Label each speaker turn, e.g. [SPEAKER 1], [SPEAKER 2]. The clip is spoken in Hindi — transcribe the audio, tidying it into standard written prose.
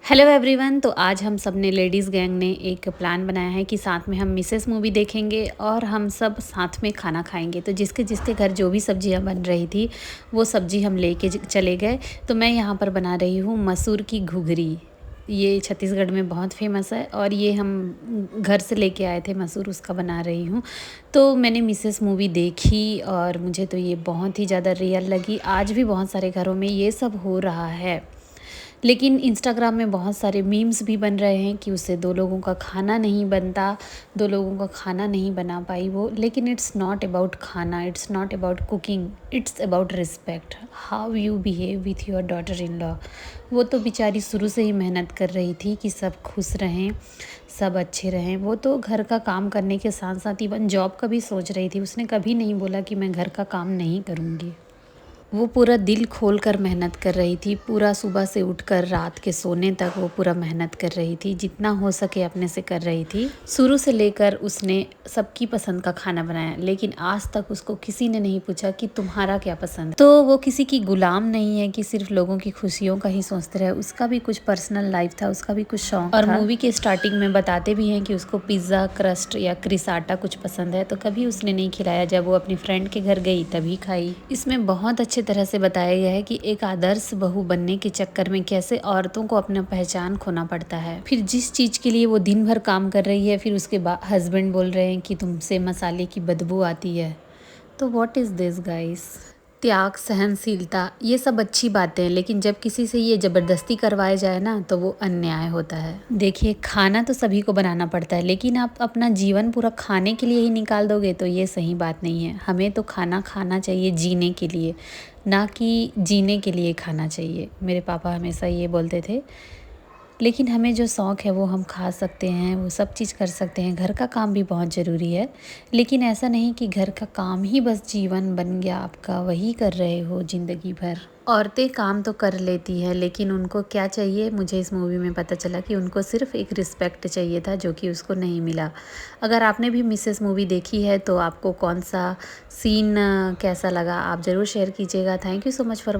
[SPEAKER 1] Hello everyone. तो आज हम सब ने लेडीज़ गैंग ने एक प्लान बनाया है कि साथ में हम मिसेस मूवी देखेंगे और हम सब साथ में खाना खाएंगे। तो जिसके जिसके घर जो भी सब्जियां बन रही थी वो सब्जी हम लेके चले गए। तो मैं यहाँ पर बना रही हूँ मसूर की घुघरी। ये छत्तीसगढ़ में बहुत फेमस है और ये हम घर से लेके आए थे मसूर, उसका बना रही हूँ। तो मैंने मिसेस मूवी देखी और मुझे तो ये बहुत ही ज़्यादा रियल लगी। आज भी बहुत सारे घरों में ये सब हो रहा है, लेकिन इंस्टाग्राम में बहुत सारे मीम्स भी बन रहे हैं कि उससे दो लोगों का खाना नहीं बनता, दो लोगों का खाना नहीं बना पाई वो। लेकिन इट्स नॉट अबाउट खाना, it's not about cooking, it's about respect, how you behave with your daughter in law. वो तो बेचारी शुरू से ही मेहनत कर रही थी कि सब खुश रहें, सब अच्छे रहें। वो तो घर का काम करने के साथ साथ इवन जॉब का भी सोच रही थी। उसने कभी नहीं बोला कि मैं घर का काम नहीं करूँगी। वो पूरा दिल खोल कर मेहनत कर रही थी। पूरा सुबह से उठकर रात के सोने तक वो पूरा मेहनत कर रही थी, जितना हो सके अपने से कर रही थी। शुरू से लेकर उसने सबकी पसंद का खाना बनाया, लेकिन आज तक उसको किसी ने नहीं पूछा कि तुम्हारा क्या पसंद है। तो वो किसी की गुलाम नहीं है कि सिर्फ लोगों की खुशियों का ही सोचते रहे। उसका भी कुछ पर्सनल लाइफ था, उसका भी कुछ शौक था। और मूवी के स्टार्टिंग में बताते भी हैं कि उसको पिज्ज़ा क्रस्ट या क्रिसाटा कुछ पसंद है, तो कभी उसने नहीं खिलाया। जब वो अपनी फ्रेंड के घर गई तभी खाई। इसमें बहुत अच्छे तरह से बताया गया है कि एक आदर्श बहू बनने के चक्कर में कैसे औरतों को अपना पहचान खोना पड़ता है। फिर जिस चीज़ के लिए वो दिन भर काम कर रही है, फिर उसके हस्बैंड बोल रहे हैं कि तुमसे मसाले की बदबू आती है। तो व्हाट इज़ दिस गाइस। त्याग, सहनशीलता, ये सब अच्छी बातें हैं, लेकिन जब किसी से ये ज़बरदस्ती करवाया जाए ना तो वो अन्याय होता है। देखिए, खाना तो सभी को बनाना पड़ता है, लेकिन आप अपना जीवन पूरा खाने के लिए ही निकाल दोगे तो ये सही बात नहीं है। हमें तो खाना खाना चाहिए जीने के लिए, ना कि जीने के लिए खाना चाहिए। मेरे पापा हमेशा ये बोलते थे। लेकिन हमें जो शौक़ है वो हम खा सकते हैं, वो सब चीज़ कर सकते हैं। घर का काम भी बहुत ज़रूरी है, लेकिन ऐसा नहीं कि घर का काम ही बस जीवन बन गया आपका, वही कर रहे हो ज़िंदगी भर। औरतें काम तो कर लेती हैं, लेकिन उनको क्या चाहिए, मुझे इस मूवी में पता चला कि उनको सिर्फ एक रिस्पेक्ट चाहिए था, जो कि उसको नहीं मिला। अगर आपने भी मिसेस मूवी देखी है तो आपको कौन सा सीन कैसा लगा, आप ज़रूर शेयर कीजिएगा। Thank you so much for